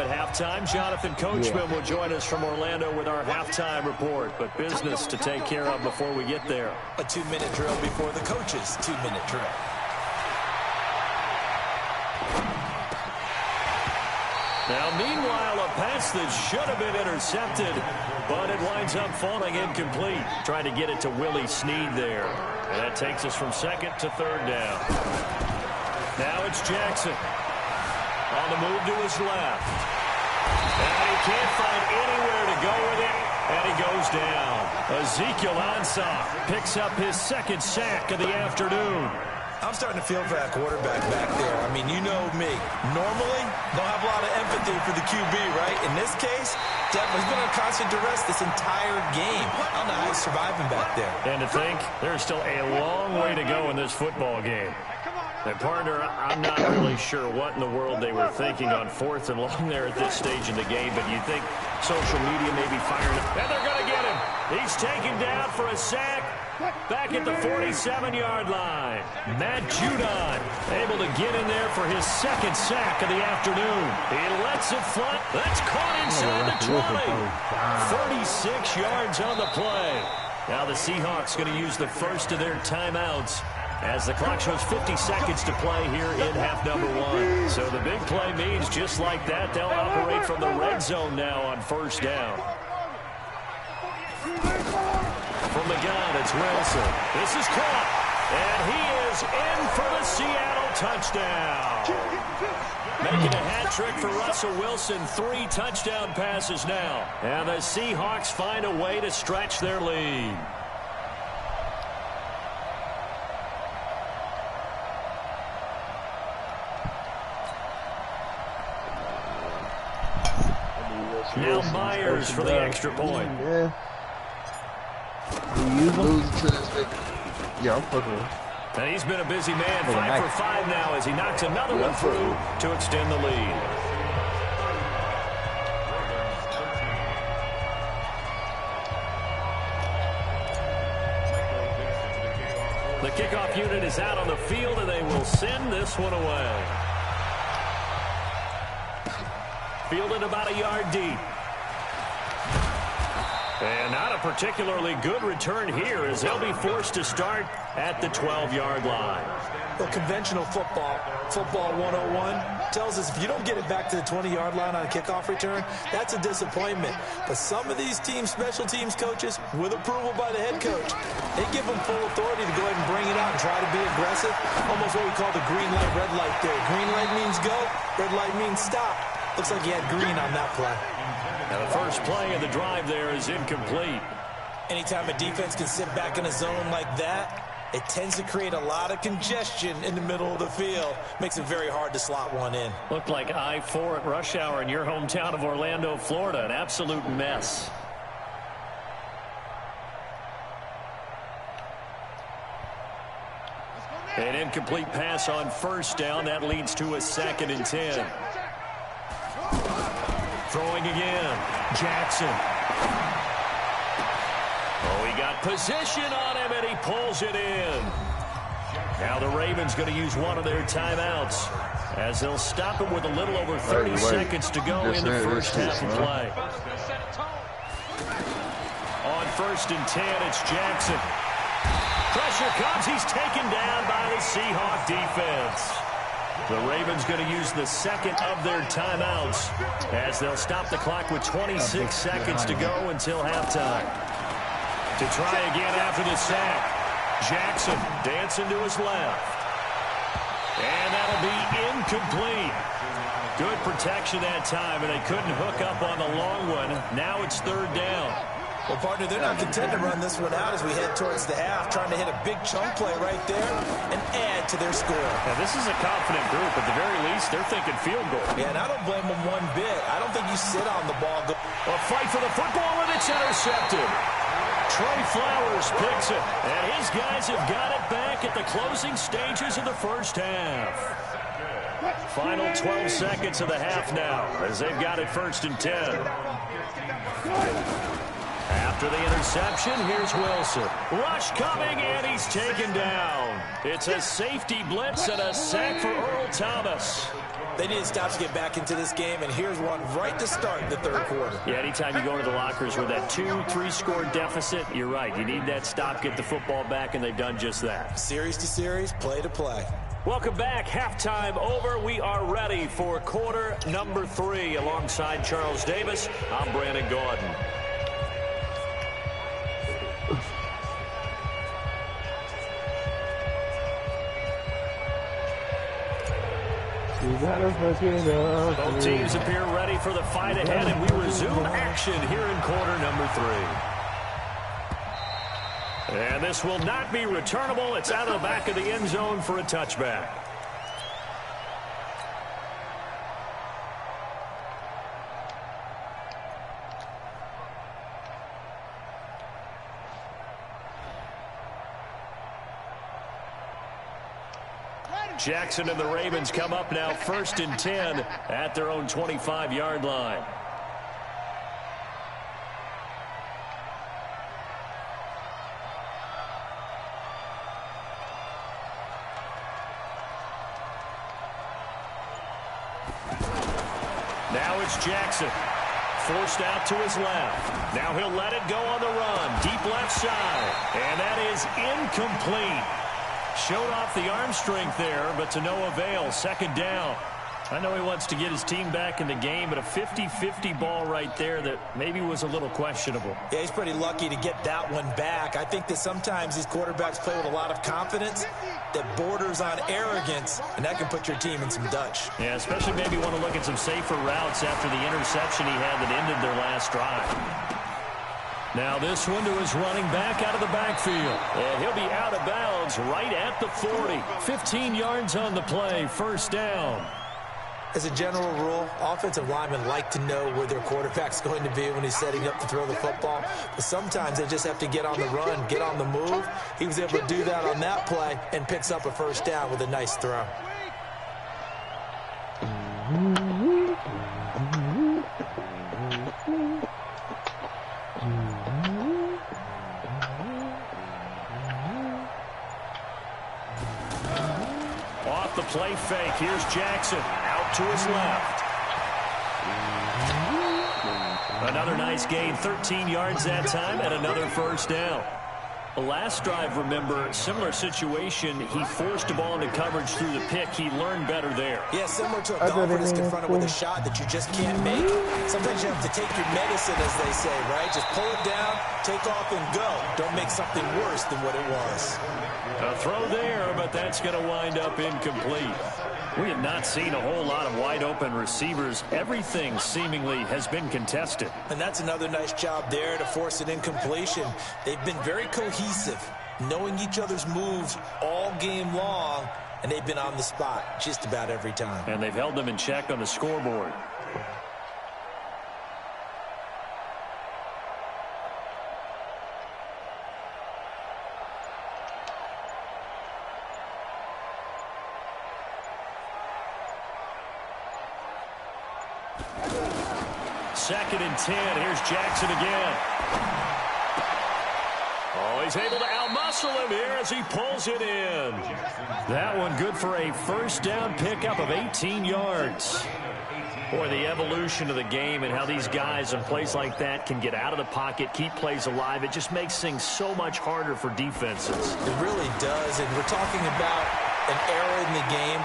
at halftime. Jonathan Coachman will join us from Orlando with our halftime report. But business to take care of before we get there. A 2-minute drill before the coach's 2-minute drill. Now, meanwhile, a pass that should have been intercepted, but it winds up falling incomplete. Trying to get it to Willie Snead there. And that takes us from second to third down. Now it's Jackson. On the move to his left. And he can't find anywhere to go with it, and he goes down. Ezekiel Ansah picks up his second sack of the afternoon. I'm starting to feel for that quarterback back there. I mean, you know me. Normally, don't have a lot of empathy for the QB, right? In this case, definitely he's been on constant duress this entire game. I don't know how he's surviving back there. And to think, there's still a long way to go in this football game. And, partner, I'm not really sure what in the world they were thinking on 4th and long there at this stage in the game, but you think social media may be firing up. And they're going to get him. He's taken down for a sack. Back at the 47-yard line. Matt Judon able to get in there for his second sack of the afternoon. He lets it fly. That's caught inside the 20. 36 yards on the play. Now the Seahawks going to use the first of their timeouts as the clock shows 50 seconds to play here in half number 1. So the big play means just like that, they'll operate from the red zone now on first down. From the gun, it's Wilson. This is caught. And he is in for the Seattle touchdown. Making a hat trick for Russell Wilson. 3 touchdown passes now. And the Seahawks find a way to stretch their lead. Now Myers for the extra point. Yeah. Yeah, I'm fucking with him. And he's been a busy man, 5 for 5 now as he knocks another one through to extend the lead. The kickoff unit is out on the field, and they will send this one away. Fielded about a yard deep. And not a particularly good return here as they'll be forced to start at the 12-yard line. Well, conventional football 101, tells us if you don't get it back to the 20-yard line on a kickoff return, that's a disappointment. But some of these teams, special teams coaches, with approval by the head coach, they give them full authority to go ahead and bring it out and try to be aggressive. Almost what we call the green light, red light theory. Green light means go, red light means stop. Looks like he had green on that play. Now the first play of the drive there is incomplete. Anytime a defense can sit back in a zone like that, it tends to create a lot of congestion in the middle of the field. Makes it very hard to slot one in. Looked like I-4 at rush hour in your hometown of Orlando, Florida. An absolute mess. An incomplete pass on first down. That leads to a 2nd and 10. Throwing again. Jackson. Oh, he got position on him, and he pulls it in. Now the Ravens going to use one of their timeouts as they'll stop him with a little over 30 seconds to go in the first half of play. On 1st and 10, it's Jackson. Pressure comes. He's taken down by the Seahawk defense. The Ravens going to use the 2nd of their timeouts as they'll stop the clock with 26 seconds to go until halftime. To try again after the sack, Jackson dancing to his left. And that'll be incomplete. Good protection that time, and they couldn't hook up on the long one. Now it's 3rd down. Well, partner, they're not content to run this one out as we head towards the half, trying to hit a big chunk play right there and add to their score. Now, this is a confident group. At the very least, they're thinking field goal. Yeah, and I don't blame them one bit. I don't think you sit on the ball. A fight for the football, and it's intercepted. Trey Flowers picks it, and his guys have got it back at the closing stages of the first half. Final 12 seconds of the half now as they've got it 1st and 10. After the interception, here's Wilson. Rush coming, and he's taken down. It's a safety blitz and a sack for Earl Thomas. They need stops to get back into this game, and here's one right to start the third quarter. Yeah, anytime you go into the lockers with that 2-3 score deficit, you're right. You need that stop, get the football back, and they've done just that. Series to series, play to play. Welcome back. Halftime over. We are ready for quarter number 3. Alongside Charles Davis, I'm Brandon Gordon. Both teams appear ready for the fight ahead, and we resume action here in quarter number 3. And this will not be returnable. It's out of the back of the end zone for a touchback. Jackson and the Ravens come up now 1st and 10 at their own 25-yard line. Now it's Jackson. Forced out to his left. Now he'll let it go on the run. Deep left side. And that is incomplete. Showed off the arm strength there, but to no avail. 2nd down. I know he wants to get his team back in the game, but a 50-50 ball right there that maybe was a little questionable. Yeah, he's pretty lucky to get that one back. I think that sometimes these quarterbacks play with a lot of confidence that borders on arrogance, and that can put your team in some Dutch. Yeah, especially maybe want to look at some safer routes after the interception he had that ended their last drive. Now this one to his running back out of the backfield. And he'll be out of bounds right at the 40. 15 yards on the play, 1st down. As a general rule, offensive linemen like to know where their quarterback's going to be when he's setting up to throw the football. But sometimes they just have to get on the run, get on the move. He was able to do that on that play and picks up a 1st down with a nice throw. Off the play fake, here's Jackson out to his left. Another nice gain, 13 yards that time, and another 1st down. The last drive, remember, similar situation. He forced the ball into coverage through the pick. He learned better there. Yeah, similar to a golfer that's confronted with a shot that you just can't make. Sometimes you have to take your medicine, as they say, right? Just pull it down, take off, and go. Don't make something worse than what it was. A throw there, but that's going to wind up incomplete. We have not seen a whole lot of wide-open receivers. Everything seemingly has been contested. And that's another nice job there to force an incompletion. They've been very cohesive, knowing each other's moves all game long, and they've been on the spot just about every time. And they've held them in check on the scoreboard. Second and 10. Here's Jackson again. Oh, he's able to outmuscle him here as he pulls it in. That one good for a 1st down pickup of 18 yards. Boy, the evolution of the game and how these guys in plays like that can get out of the pocket, keep plays alive, it just makes things so much harder for defenses. It really does, and we're talking about an era in the game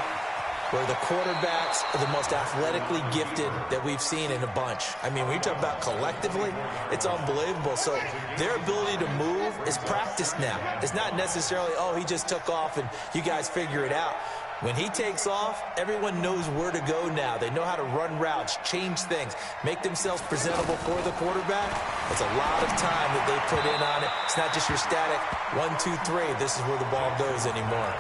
where the quarterbacks are the most athletically gifted that we've seen in a bunch. I mean, when you talk about collectively, it's unbelievable. So their ability to move is practiced now. It's not necessarily, oh, he just took off and you guys figure it out. When he takes off, everyone knows where to go now. They know how to run routes, change things, make themselves presentable for the quarterback. It's a lot of time that they put in on it. It's not just your static 1, 2, 3. This is where the ball goes anymore.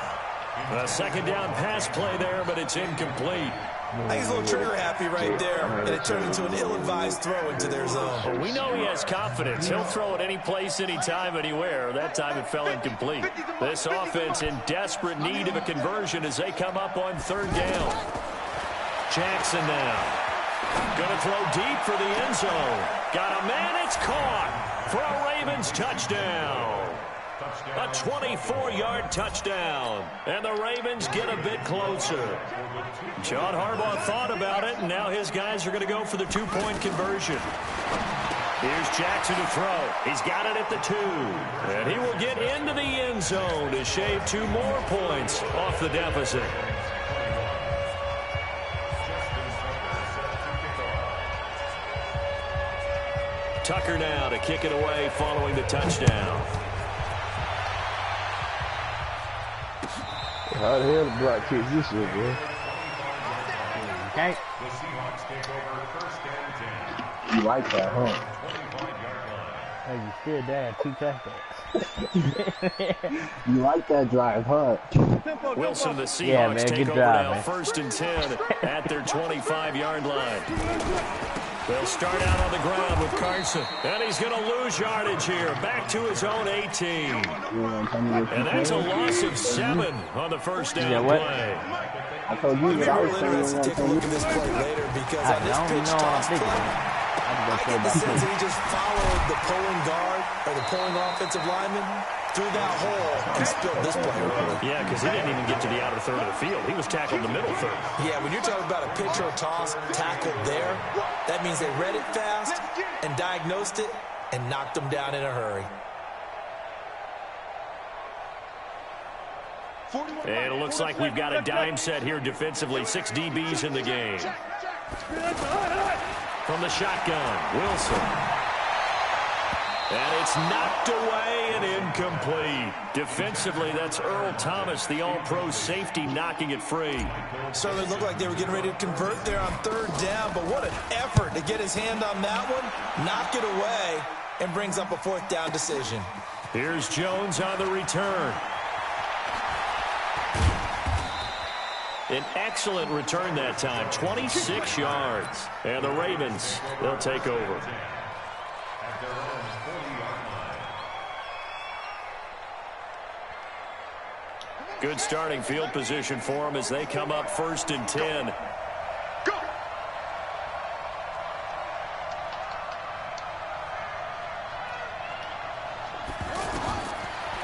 A 2nd down pass play there, but it's incomplete. I think he's a little trigger happy right there, and it turned into an ill-advised throw into their zone. Well, we know he has confidence. He'll throw it any place, anytime, anywhere. That time it fell incomplete. This offense in desperate need of a conversion as they come up on 3rd down. Jackson now. Going to throw deep for the end zone. Got a man, it's caught for a Ravens touchdown. A 24-yard touchdown. And the Ravens get a bit closer. John Harbaugh thought about it, and now his guys are going to go for the two-point conversion. Here's Jackson to throw. He's got it at the 2. And he will get into the end zone to shave 2 more points off the deficit. Tucker now to kick it away following the touchdown. How the hell the block kicks this year, bro? Okay. You like that, huh? Hey, you still down 2 touchdowns. You like that drive, huh? Wilson, the Seahawks Yeah, man, take good over job, now, man. 1st and 10 at their 25-yard line. They'll start out on the ground with Carson. And he's going to lose yardage here. Back to his own 18. And that's a loss of 7 on the first down play. I told you that I was Interested to take a look at this play later because on this pitch toss play, I get the sense that he just followed the pulling guard or the pulling offensive lineman through that hole and spilled this play early. Yeah, because he didn't even get to the outer third of the field. He was tackled in the middle third. Yeah, when you're talking about a pitch or a toss tackled there, that means they read it fast and diagnosed it and knocked him down in a hurry. And it looks like we've got a dime set here defensively. 6 DBs in the game. From the shotgun, Wilson. And it's knocked away and incomplete. Defensively, that's Earl Thomas, the all-pro safety, knocking it free. Certainly looked like they were getting ready to convert there on 3rd down, but what an effort to get his hand on that one, knock it away, and brings up a 4th down decision. Here's Jones on the return. An excellent return that time, 26 yards. And the Ravens, they'll take over. Good starting field position for them as they come up 1st and 10.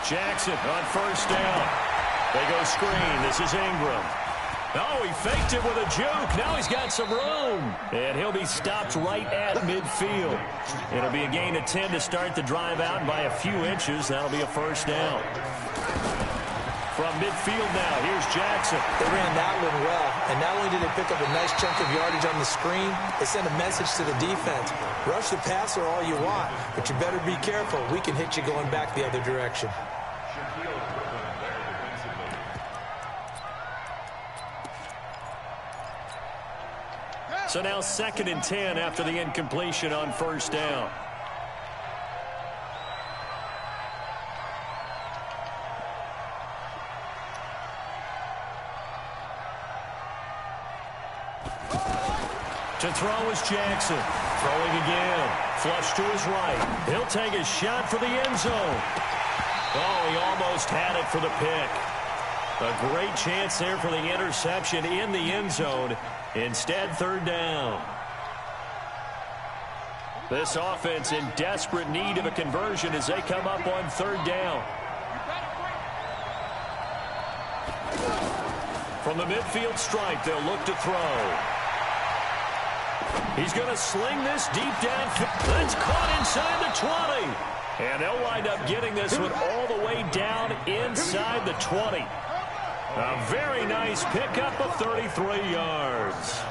Jackson on 1st down. They go screen. This is Ingram. Oh, he faked it with a juke. Now he's got some room. And he'll be stopped right at midfield. It'll be a gain of 10 to start the drive out, and by a few inches, that'll be a 1st down. From midfield now, here's Jackson. They ran that one well, and not only did they pick up a nice chunk of yardage on the screen, they sent a message to the defense. Rush the passer all you want, but you better be careful. We can hit you going back the other direction. So now 2nd and 10 after the incompletion on 1st down. To throw is Jackson. Throwing again. Flush to his right. He'll take a shot for the end zone. Oh, he almost had it for the pick. A great chance there for the interception in the end zone. Instead, 3rd down. This offense in desperate need of a conversion as they come up on 3rd down. From the midfield stripe, they'll look to throw. He's going to sling this deep downfield. It's caught inside the 20. And they'll wind up getting this one all the way down inside the 20. A very nice pickup of 33 yards.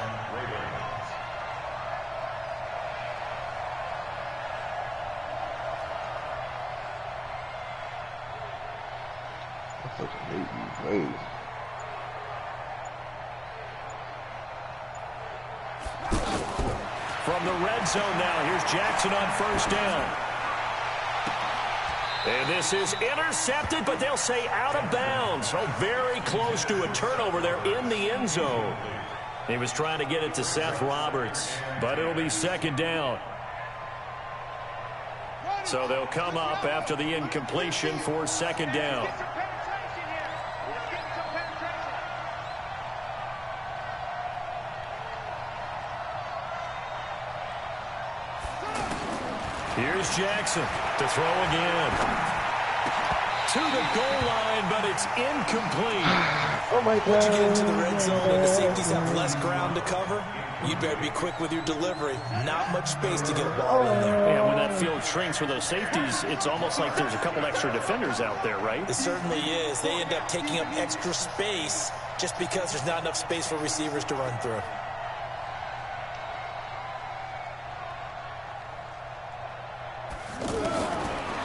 I fucking hate these plays. From the red zone now, here's Jackson on 1st down. And this is intercepted, but they'll say out of bounds. Oh, very close to a turnover there in the end zone. He was trying to get it to Seth Roberts, but it'll be 2nd down. So they'll come up after the incompletion for 2nd down. Here's Jackson to throw again. to the goal line, but it's incomplete. Oh, my God. Once you get into the red zone and the safeties have less ground to cover, you better be quick with your delivery. Not much space to get a ball in there. Yeah, when that field shrinks with those safeties, it's almost like there's a couple extra defenders out there, right? It certainly is. They end up taking up extra space just because there's not enough space for receivers to run through.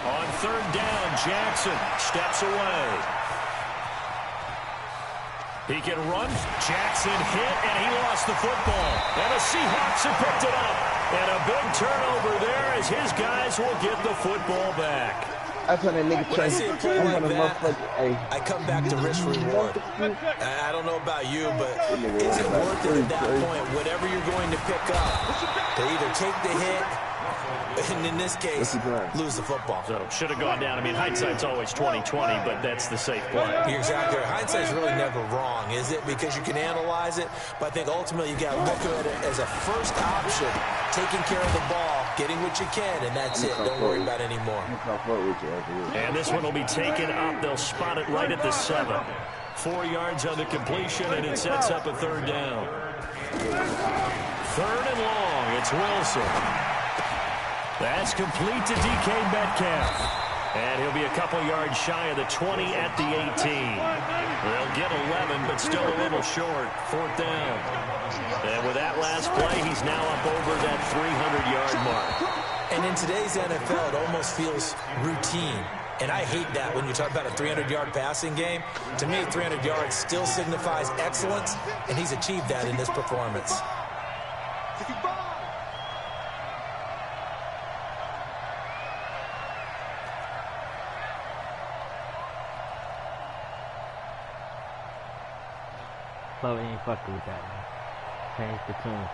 On third down, Jackson steps away. He can run. Jackson hit, and he lost the football. And the Seahawks have picked it up. And a big turnover there as his guys will get the football back. That's when that nigga When I see a play like that, I come back to risk reward. I don't know about you, but is it worth it at that point, whatever you're going to pick up, to either take the hit, and in this case, lose the football? So should have gone down. I mean, hindsight's always 20/20, but that's the safe play. You're exactly right. Hindsight's really never wrong, is it? Because you can analyze it, but I think ultimately you got to look at it as a first option, taking care of the ball, getting what you can, and that's it. Don't worry about it anymore. And this one will be taken up. They'll spot it right at the 7. 4 yards on the completion, and it sets up a third down. Third and long. It's Wilson. That's complete to DK Metcalf. And he'll be a couple yards shy of the 20 at the 18. They'll get 11, but still a little short. Fourth down. And with that last play, he's now up over that 300-yard mark. And in today's NFL, it almost feels routine. And I hate that when you talk about a 300-yard passing game. To me, 300 yards still signifies excellence, and he's achieved that in this performance. Chloe ain't fucking with that, man. Change the tune.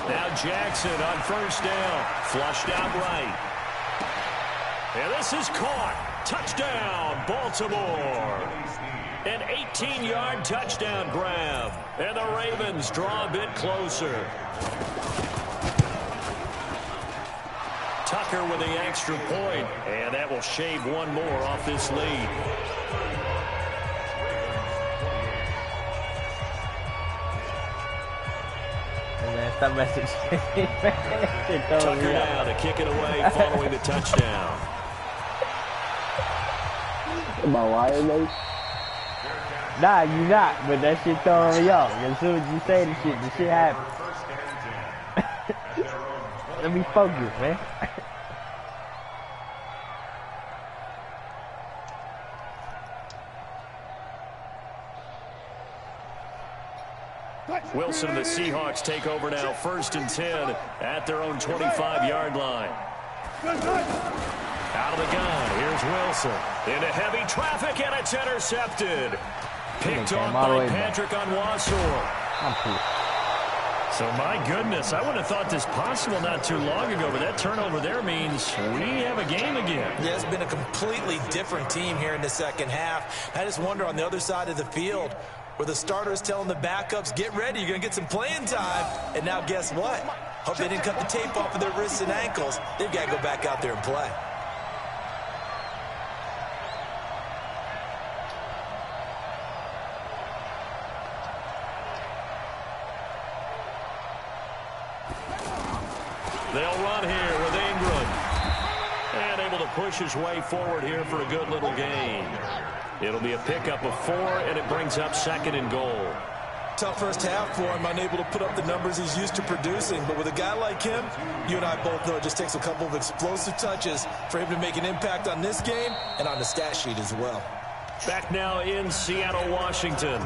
Now Jackson on first down. Flushed out right. And this is caught. Touchdown, Baltimore. An 18-yard touchdown grab. And the Ravens draw a bit closer. Tucker with the extra point. And that will shave one more off this lead. Stop messaging. Tucker now to kick it away following the touchdown. Am I lying, mate? Nah, you not, but that shit throwing me off. As soon as you say the shit happens. Let me focus, man. Wilson and the Seahawks take over now, 1st and 10 at their own 25-yard line. Out of the gun, here's Wilson. Into heavy traffic, and it's intercepted. Picked off by Patrick on Wassor. So, my goodness, I wouldn't have thought this possible not too long ago, but that turnover there means we have a game again. Yeah, it's been a completely different team here in the second half. I just wonder on the other side of the field, where the starters telling the backups, get ready, you're going to get some playing time. And now guess what? Hope they didn't cut the tape off of their wrists and ankles. They've got to go back out there and play. They'll run here with Ingram. And able to push his way forward here for a good little gain. It'll be a pickup of 4, and it brings up 2nd and goal. Tough first half for him, unable to put up the numbers he's used to producing. But with a guy like him, you and I both know it just takes a couple of explosive touches for him to make an impact on this game and on the stat sheet as well. Back now in Seattle, Washington.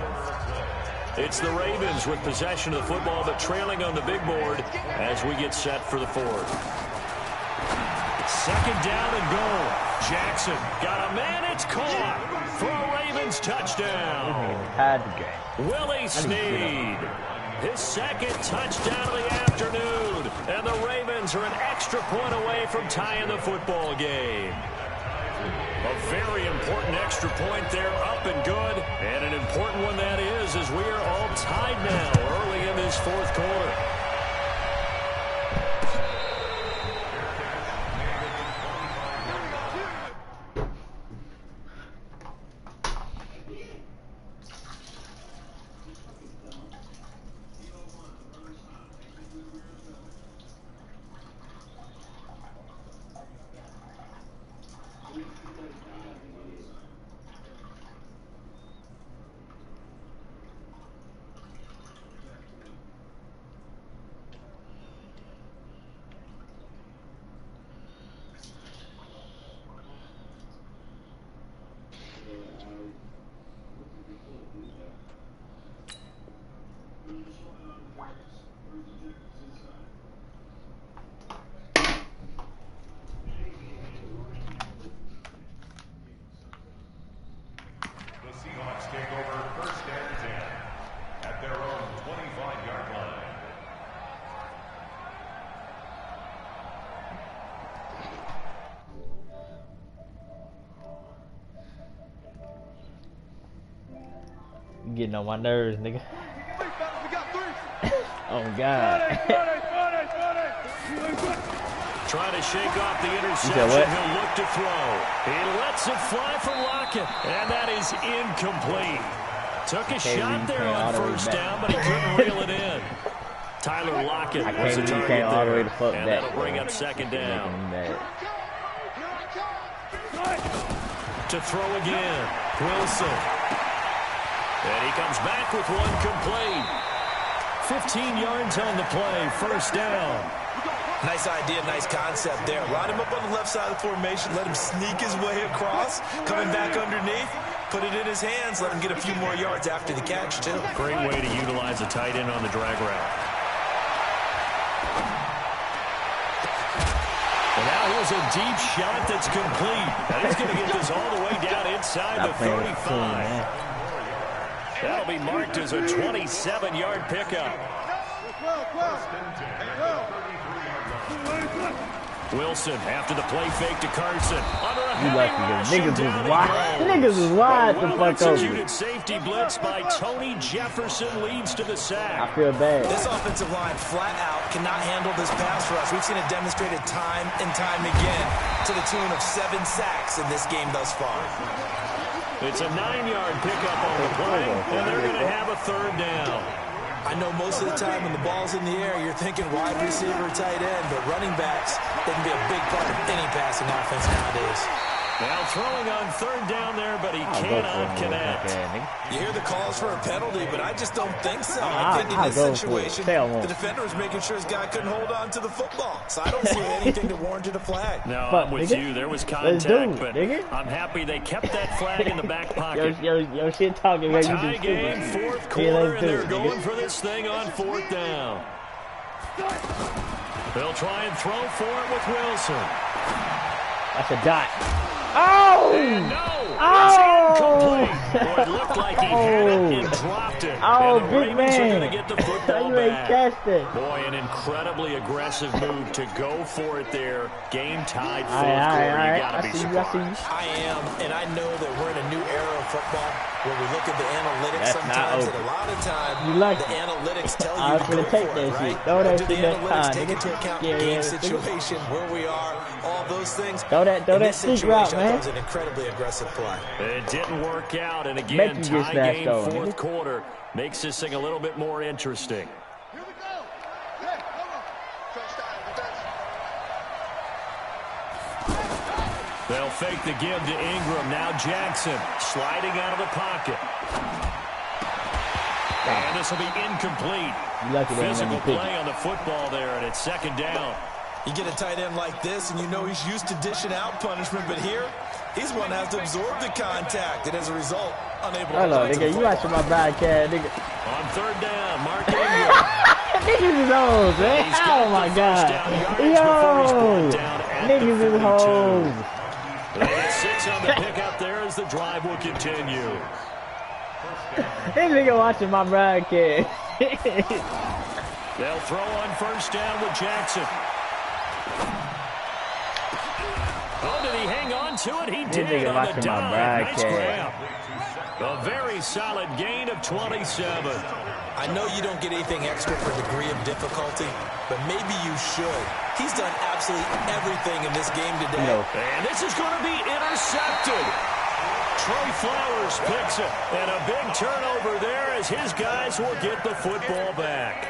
It's the Ravens with possession of the football, but trailing on the big board as we get set for the 4th. 2nd down and goal. Jackson got a man. It's caught for a Ravens touchdown. Willie Snead, his 2nd touchdown of the afternoon. And the Ravens are an extra point away from tying the football game. A very important extra point there, up and good. And an important one that is, as we are all tied now early in this 4th quarter. Seahawks take over first and 10 at their own 25-yard line. You getting on my nerves, nigga. Oh God. Trying to shake off the interception. He'll look to throw. He lets it fly for Lockett, and that is incomplete. Took a shot there on first down, but he couldn't reel it in. Tyler Lockett was the target there, and that'll bring up second down. To throw again, Wilson. And he comes back with one complete. 15 yards on the play, first down. Nice idea, nice concept there. Line him up on the left side of the formation, let him sneak his way across, coming back underneath, put it in his hands, let him get a few more yards after the catch, too. Great way to utilize a tight end on the drag route. And now here's a deep shot that's complete. And he's going to get this all the way down inside the 35. That'll be marked as a 27-yard pickup. Wilson after the play fake to Carson. Under a niggas is wide. Niggas is wide the fuck over. Executed safety blitz by Tony Jefferson leads to the sack. I feel bad. This offensive line flat out cannot handle this pass rush. We've seen it demonstrated time and time again to the tune of 7 sacks in this game thus far. It's a 9-yard pickup on the play, and they're going to have a third down. I know most of the time when the ball's in the air, you're thinking wide receiver, tight end, but running backs, they can be a big part of any passing offense nowadays. Now throwing on third down there, but he cannot connect. You hear the calls for a penalty, but I just don't think so. I think in this situation, the defender was making sure his guy couldn't hold on to the football. So I don't see anything that warranted a flag. No, I'm with you. There was contact, but I'm happy they kept that flag in the back pocket. Yo, shit talking. Tie game, fourth quarter, and they're going for this thing on fourth down. They'll try and throw for it with Wilson. That's a dot. Oh! And no! Boy, it looked like he had it and dropped it. Oh, and the big Ravens man. are going to get the football You ain't back. catched it. Boy, an incredibly aggressive move to go for it there. Game tied fourth quarter. You got to be surprised. I am, and I know that we're in a new era of football where we look at the analytics sometimes, and a lot of times the analytics tell you to go for it, right? But do the analytics take into account game situation, where we are, all those things? Throw that stick route, man. That was an incredibly aggressive play. It didn't work out, and again, tie game, fourth quarter makes this thing a little bit more interesting. Here we go. Hey, hold on. They'll fake the give to Ingram. Now Jackson sliding out of the pocket. And this will be incomplete. Physical play on the football there, and it's second down. You get a tight end like this, and you know he's used to dishing out punishment, but here, he's one that has to absorb the contact, and as a result, unable to Hello, nigga, you watching my broadcast, nigga. On third down, Mark Ingram. Niggas is hoes, man. Oh, my God. Yo, niggas is hoes. They get 6 on the pickup there as the drive will continue. This nigga watching my broadcast. They'll throw on first down with Jackson. Oh, did he hang on to it? He did on the dive. Nice grab. A very solid gain of 27. I know you don't get anything extra for degree of difficulty, but maybe you should. He's done absolutely everything in this game today. And this is going to be intercepted. Trey Flowers picks it. And a big turnover there as his guys will get the football back.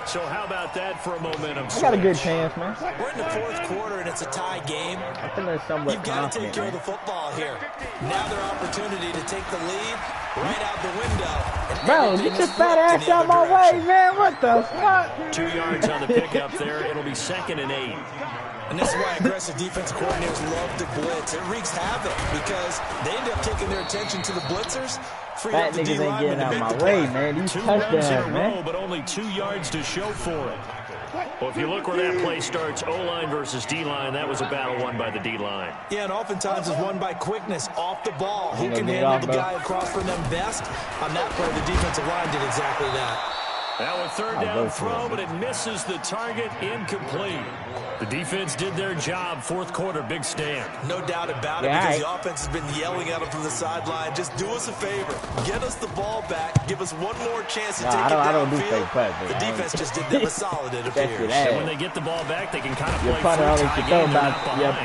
So how about that for a momentum switch? I got a good chance, man. We're in the fourth quarter, and it's a tie game. I feel like somewhat You've got to take care of the football here. Now their opportunity to take the lead right out the window. Bro, get your fat ass out my way, man. What the fuck? 2 yards on the pickup there. It'll be 2nd and 8. And this is why aggressive defensive coordinators love to blitz. It wreaks havoc because they end up taking their attention to the blitzers. Fat niggas ain't getting out my way, man. These 2 runs in a touchdowns, row, man. but only 2 yards to show for it. Well, if you look where that play starts, O-line versus D-line, that was a battle won by the D-line. Yeah, and oftentimes it's won by quickness off the ball. Who can handle the guy across from them best? On that play, the defensive line did exactly that. Now a 3rd down throw, but it misses the target, incomplete. The defense did their job. 4th quarter, big stand. No doubt about it, because the offense has been yelling at them from the sideline. Just do us a favor. Get us the ball back. Give us one more chance to take it downfield. The defense just did them a solid, it appears. And when they get the ball back, they can kind of play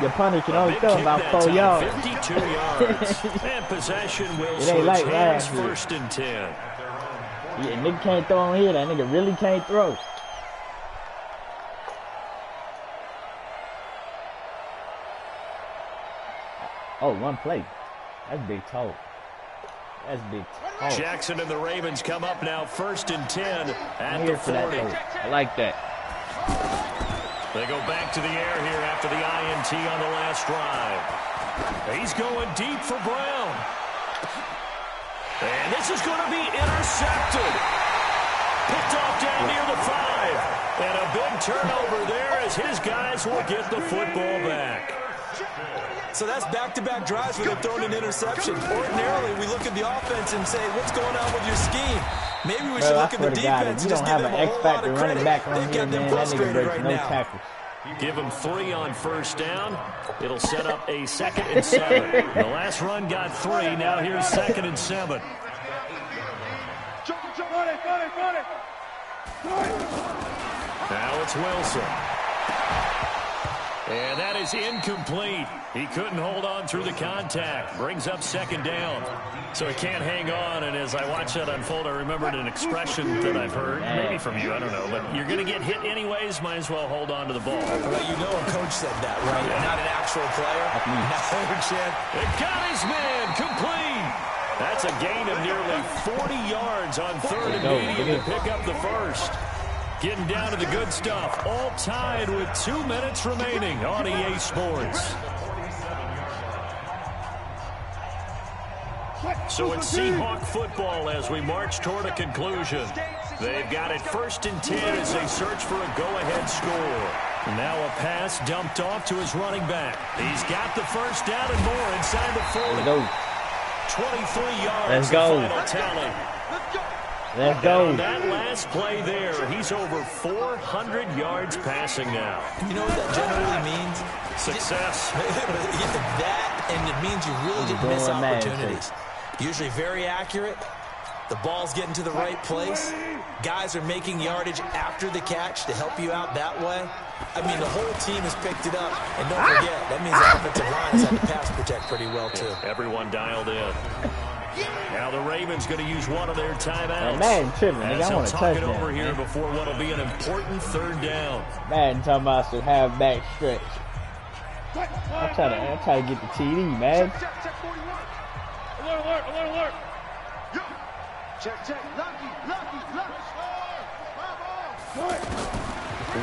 your punter can only throw about 4 yards. 52 yards. And possession will switch like hands. last year. 1st and 10. Yeah, nigga can't throw on here. That nigga really can't throw. Oh, one play. That's big toe. That's big toe. Jackson and the Ravens come up now. 1st and 10 at the 40. I like that. They go back to the air here after the INT on the last drive. He's going deep for Brown. And this is going to be intercepted. Picked off down near the 5. And a big turnover there as his guys will get the football back. So that's back-to-back drives where they've thrown an interception. Ordinarily, we look at the offense and say, what's going on with your scheme? Maybe we should look at the defense and just give them a whole lot of credit. They've got them frustrated right now. Give them 3 on 1st down. It'll set up a 2nd and 7. The last run got 3. Now here's 2nd and 7. Now it's Wilson. And that is incomplete. He couldn't hold on through the contact. Brings up 2nd down. So he can't hang on. And as I watch that unfold, I remembered an expression that I've heard. Maybe from you, I don't know. But you're going to get hit anyways. Might as well hold on to the ball. Well, you know a coach said that, right? Yeah. Not an actual player. It got his man complete. That's a gain of nearly 40 yards on 3rd and medium to pick up the 1st. Getting down to the good stuff. All tied with 2 minutes remaining on EA Sports. So it's Seahawk football as we march toward a conclusion. They've got it 1st and 10 as they search for a go-ahead score. Now a pass dumped off to his running back. He's got the 1st down and more inside the 40. 23 yards. Let's go. The final tally. Let's go. On that last play there, he's over 400 yards passing now. You know what that generally means? Success. That, and it means you really didn't miss opportunities. Usually very accurate. The ball's getting to the right place. Guys are making yardage after the catch to help you out that way. I mean, the whole team has picked it up. And don't forget, that means the offensive line has had to pass protect pretty well, too. Everyone dialed in. Now the Ravens going to use one of their timeouts. Man, tripping, nigga. I want to touch it over that, here man. Before what will be an important 3rd down. Man, talking about some half-back stretch. I'm trying to get the TD, man. Alert. Check. Lucky.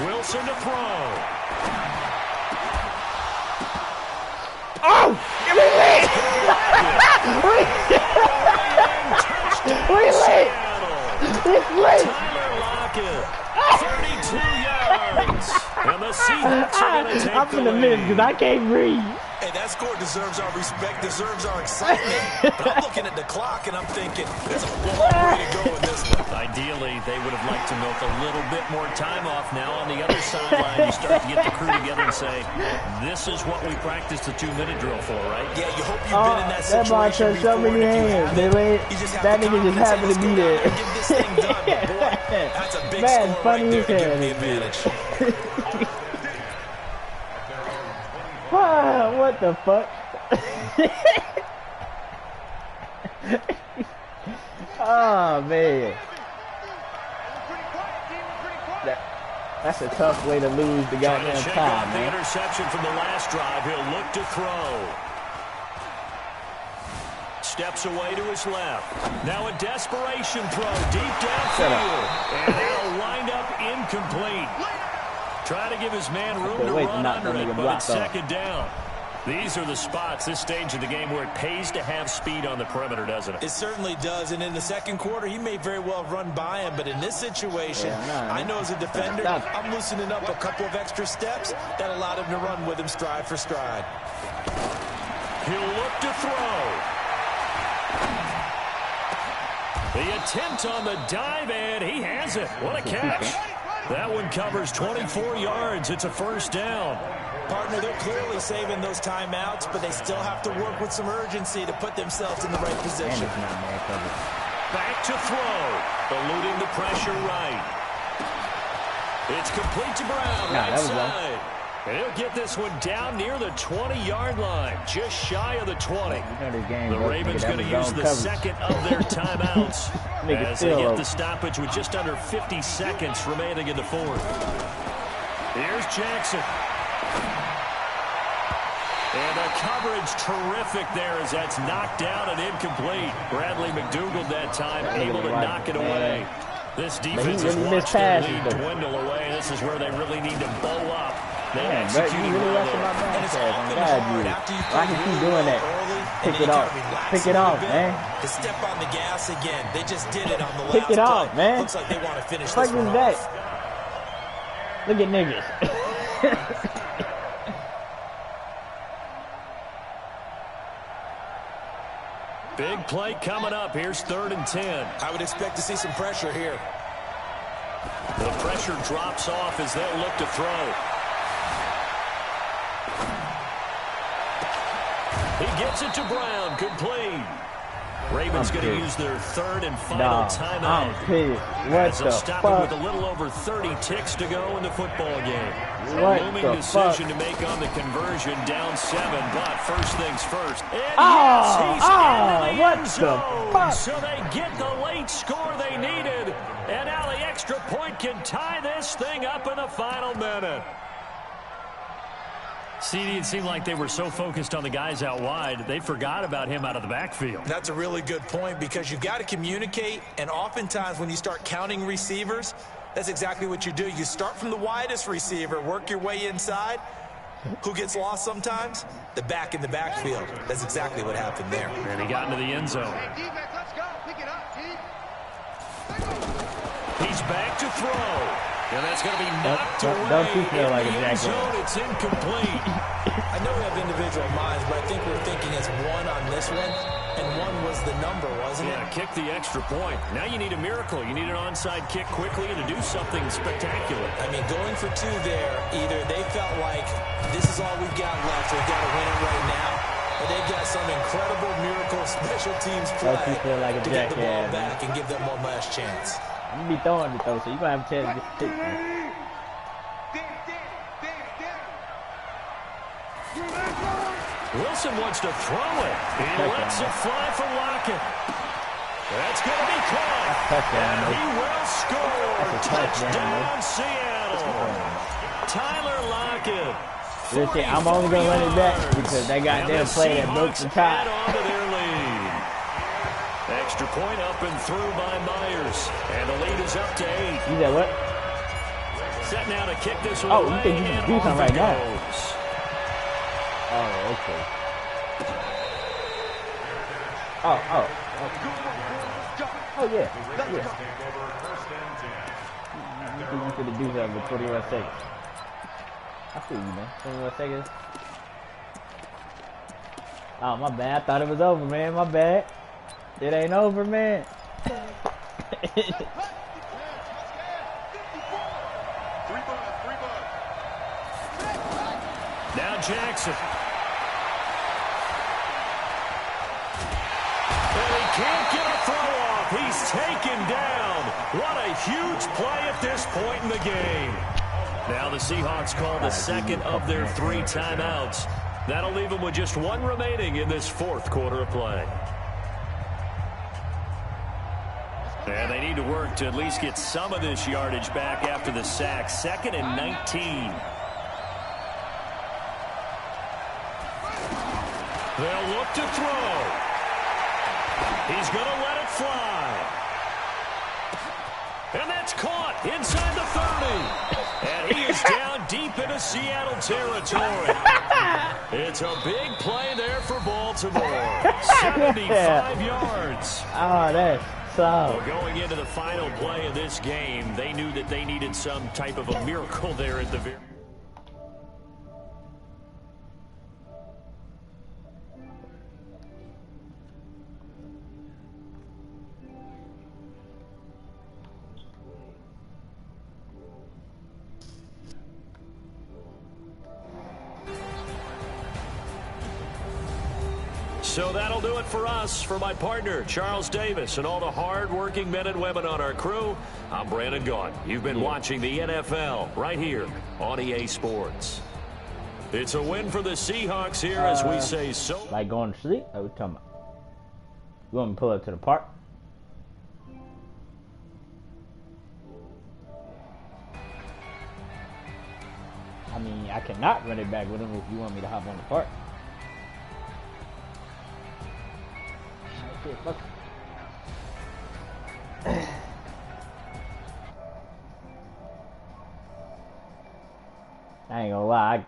Wilson to throw. Oh! Give me late! It's late! Tyler Lockett, 32 yards. And the Seahawks are going to take I'm the in the lead. middle because I can't breathe. Hey, that score deserves our respect, deserves our excitement. But I'm looking at the clock and I'm thinking, there's a long way to go in this one. Ideally, they would have liked to milk a little bit more time off. Now on the other sideline, you start to get the crew together and say, this is what we practiced the 2-minute drill for, right? Yeah, you hope you've been in that That ball situation touched so before. many hands. That nigga just happened to be there. Get this thing done, but boy, that's a big Man, score funny right there to as give hell. them the advantage. What the fuck? Oh, man. That's a tough way to lose the goddamn Check time, off the man. interception from the last drive. He'll look to throw. steps away to his left. Now a desperation throw deep downfield. And that'll wind up incomplete. Try to give his man room to run under it, but it's second down. These are the spots, this stage of the game, where it pays to have speed on the perimeter, doesn't it? It certainly does, and in the second quarter, he may very well run by him, but in this situation, I know as a defender, I'm loosening up a couple of extra steps that allowed him to run with him stride for stride. He'll look to throw. The attempt on the dive, and he has it. What a catch. That one covers 24 yards. It's a first down. Partner, they're clearly saving those timeouts, but they still have to work with some urgency to put themselves in the right position. Back to throw. Eluding the pressure right. It's complete to Brown, right side. And he'll get this one down near the 20-yard line, just shy of the 20. The Ravens going to use the second of their timeouts as they get the stoppage with just under 50 seconds remaining in the fourth. Here's Jackson. And the coverage terrific there as that's knocked down and incomplete. Bradley McDougald that time able to knock it away. This defense has watched their lead dwindle away. This is where they really need to bow up. They executed well there. Why can keep doing that? Pick it off. Pick it off, man. To step on the gas again. They just did it on the last Pick it off, man. Looks like they want to finish this one off. Look at niggas. Big play coming up. Here's 3rd and 10. I would expect to see some pressure here. The pressure drops off as they'll look to throw. He gets it to Brown. Complete. Ravens going to use their 3rd and final timeout. What the stop fuck? it with a little over 30 ticks to go in the football game. What A looming the decision fuck? to make on the conversion, down 7, but first things first. And what end the zone. fuck? So they get the late score they needed, and now the extra point can tie this thing up in the final minute. CD, it seemed like they were so focused on the guys out wide, they forgot about him out of the backfield. That's a really good point because you've got to communicate, and oftentimes when you start counting receivers, that's exactly what you do. You start from the widest receiver, work your way inside. Who gets lost sometimes? The back in the backfield. That's exactly what happened there. And he got into the end zone. Let's go. Pick it up, team. He's back to throw. And that's going to be knocked away. Don't you feel like a in the end jackal? zone. It's incomplete. I know we have individual minds, but I think we're thinking as one on this one, and one was the number, wasn't it? Yeah, kick the extra point. Now you need a miracle. You need an onside kick quickly and to do something spectacular. I mean, going for 2 there, either they felt like this is all we've got left, we've got to win it right now, or they've got some incredible miracle special teams play to get the ball back and give them one last chance. You be throwing it though, so you're gonna have a chance to get stick, man. Wilson wants to throw it. He lets it fly for Lockett. That's going to be caught. And he will score. Touchdown, Seattle. Tyler Lockett. Listen, I'm only gonna run it back because that goddamn play that broke the tie. Onto their lead. Extra point up and through by Myers. And the lead is up to 8. You said what? Set now to kick this one Oh, away. you think you can do something right now? Oh, okay. Oh, yeah. You think you could do something with 21 seconds? I feel you, man. 21 seconds. Oh, my bad. I thought it was over, man. My bad. It ain't over, man. Now Jackson. And he can't get a throw off. He's taken down. What a huge play at this point in the game. Now the Seahawks call the second of their 3 timeouts. That'll leave them with just 1 remaining in this 4th quarter of play. And they need to work to at least get some of this yardage back after the sack. 2nd and 19. They'll look to throw. He's going to let it fly. And that's caught inside the 30. And he is down deep into Seattle territory. It's a big play there for Baltimore. 75 yards. Oh, that's Well, so. going into the final play of this game, they knew that they needed some type of a miracle there at the very. So that'll do it for us. For my partner, Charles Davis, and all the hard-working men and women on our crew, I'm Brandon Gaughan. You've been watching the NFL right here on EA Sports. It's a win for the Seahawks here as we say so. Like going to sleep? What are we talking about? You want me to pull up to the park? I mean, I cannot run it back with him if you want me to hop on the park. Shit, fuck. I ain't gonna lie,